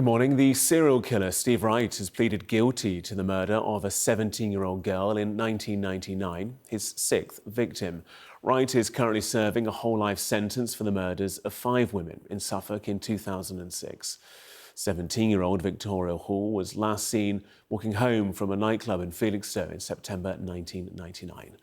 Good morning. The serial killer Steve Wright has pleaded guilty to the murder of a 17-year-old girl in 1999, his sixth victim. Wright is currently serving a whole life sentence for the murders of 5 women in Suffolk in 2006. 17-year-old Victoria Hall was last seen walking home from a nightclub in Felixstowe in September 1999.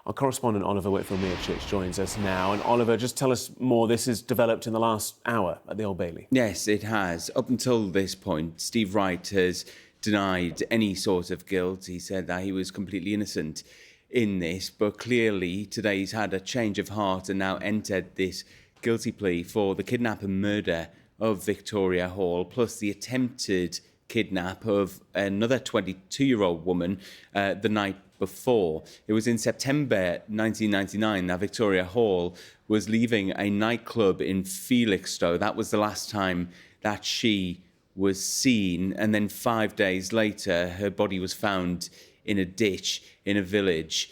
Our correspondent Oliver Whitfield-Mearchich joins us now. And Oliver, just tell us more. This has developed in the last hour at the Old Bailey. Yes, it has. Up until this point, Steve Wright has denied any sort of guilt. He said that he was completely innocent in this, but clearly today he's had a change of heart and now entered this guilty plea for the kidnap and murder of Victoria Hall, plus the attempted kidnap of another 22-year-old woman the night before. It was in September 1999 that Victoria Hall was leaving a nightclub in Felixstowe. That was the last time that she was seen, and then 5 days later her body was found in a ditch in a village.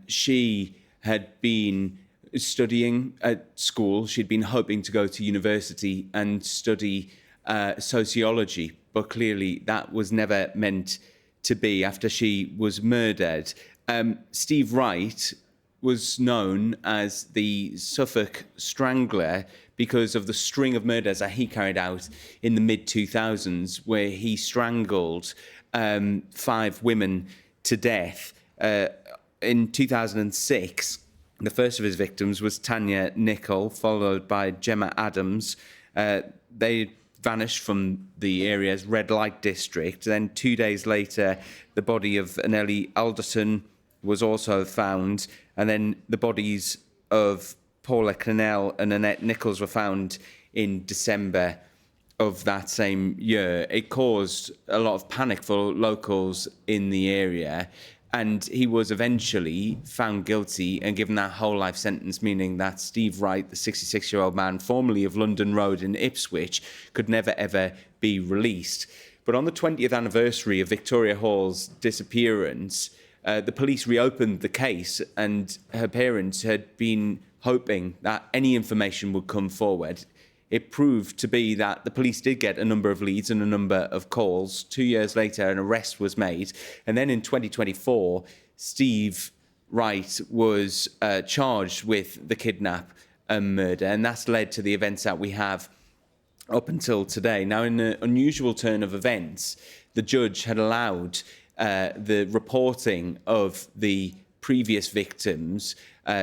She had been studying at school. She'd been hoping to go to university and study sociology, but clearly that was never meant to be after she was murdered. Steve Wright was known as the Suffolk strangler because of the string of murders that he carried out in the mid-2000s, where he strangled 5 women to death. In 2006, the first of his victims was Tanya Nichol, followed by Gemma Adams. They vanished from the area's red light district. Then 2 days later, the body of Anneli Alderton was also found, and then the bodies of Paula Cannell and Annette Nichols were found in December of that same year. It caused a lot of panic for locals in the area, and he was eventually found guilty and given that whole life sentence, meaning that Steve Wright, the 66-year-old man, formerly of London Road in Ipswich, could never ever be released. But on the 20th anniversary of Victoria Hall's disappearance, the police reopened the case, and her parents had been hoping that any information would come forward. It proved to be that the police did get a number of leads and a number of calls. 2 years later, an arrest was made. And then in 2024, Steve Wright was charged with the kidnap and murder. And that's led to the events that we have up until today. Now, in an unusual turn of events, the judge had allowed the reporting of the previous victims.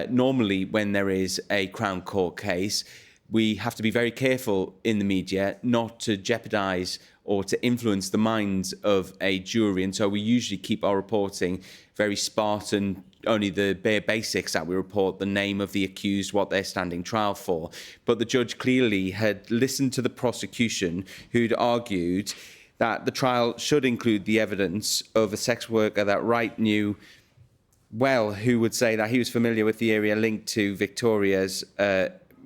Normally, when there is a Crown Court case, we have to be very careful in the media not to jeopardise or to influence the minds of a jury. And so we usually keep our reporting very spartan, only the bare basics that we report: the name of the accused, what they're standing trial for. But the judge clearly had listened to the prosecution, who'd argued that the trial should include the evidence of a sex worker that Wright knew well, who would say that he was familiar with the area linked to Victoria's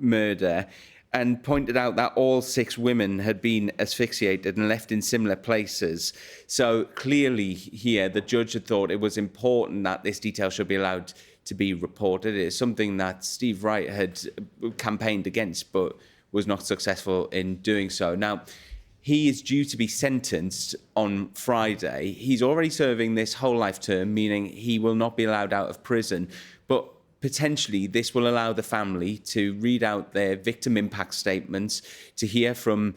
murder, and pointed out that all 6 women had been asphyxiated and left in similar places. So clearly here, the judge had thought it was important that this detail should be allowed to be reported. It is something that Steve Wright had campaigned against, but was not successful in doing so. Now, he is due to be sentenced on Friday. He's already serving this whole life term, meaning he will not be allowed out of prison. But potentially, this will allow the family to read out their victim impact statements, to hear from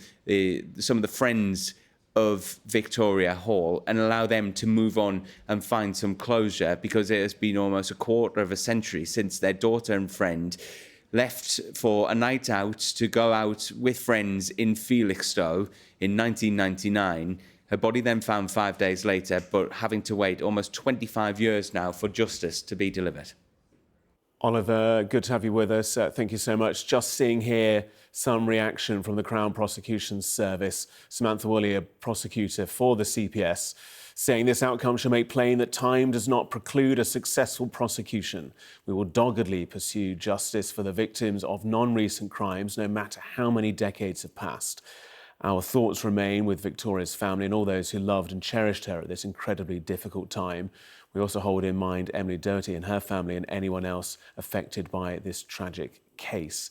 some of the friends of Victoria Hall, and allow them to move on and find some closure, because it has been almost a quarter of a century since their daughter and friend left for a night out to go out with friends in Felixstowe in 1999. Her body then found 5 days later, but having to wait almost 25 years now for justice to be delivered. Oliver, good to have you with us. Thank you so much. Just seeing here some reaction from the Crown Prosecution Service. Samantha Woolley, a prosecutor for the CPS, saying this outcome should make plain that time does not preclude a successful prosecution. We will doggedly pursue justice for the victims of non-recent crimes, no matter how many decades have passed. Our thoughts remain with Victoria's family and all those who loved and cherished her at this incredibly difficult time. We also hold in mind Emily Doherty and her family and anyone else affected by this tragic case.